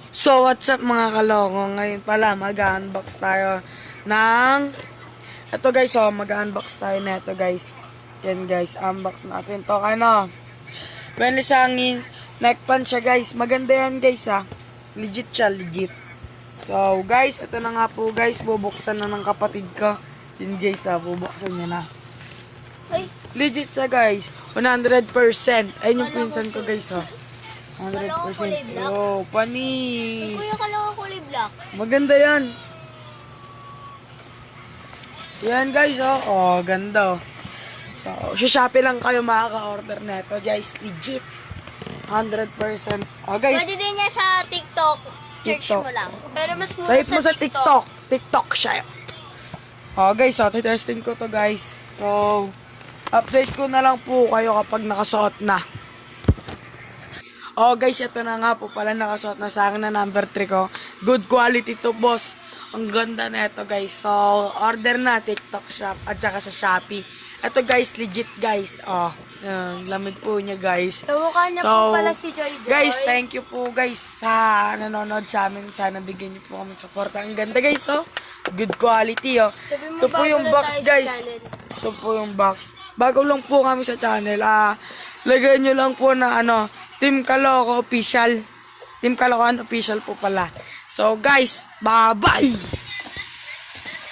So, what's up mga kaloko? Ngayon pala, mag-unbox tayo ng... Ito guys, oh, mag-unbox tayo na ito guys. Yan guys, unbox natin to. Ano? Benisangin, neck pan siya guys. Maganda yan guys ha. Legit siya, legit. So guys, ito na nga po guys. Bubuksan na ng kapatid ko. Yun guys ha, bubuksan niya na. Ay, Legit siya guys. 100%. Ayun yung pinsan ko guys ha. 100%. Oh, panis. kuya ka lang ako kulay black. Maganda yan. Yan guys, oh. Oh, ganda. Oh. So, sa Shopee lang kayo makaka-order neto, guys. Legit. 100%. Oh, guys. Pwede din yan sa TikTok. Search TikTok. mo lang. Pero mas mura Type mo sa TikTok. TikTok siya. Oh, guys, oh. Testing ko to, guys. So, update ko na lang po kayo kapag nakasuot na. Oh, guys, ito na nga po pala nakasuot na sa akin na number 3 ko. Good quality to, boss. Ang ganda na ito, guys. So, order na TikTok shop at saka sa Shopee. Ito, guys, legit, guys. Oh, lamig po niya, guys. Kamukha niya po pala si Joy Joy. Guys, thank you po, guys, sa nanonood sa amin. Sana bigyan niyo po kami support. Ang ganda, guys, oh. Good quality, oh. Sabi mo, Ito po bago yung lang box, tayo sa guys. channel. Ito po yung box. Bago lang po kami sa channel. Lagay nyo lang po na, Team Kaloko Official. Team Kalokohan Official po pala. So, guys, bye-bye!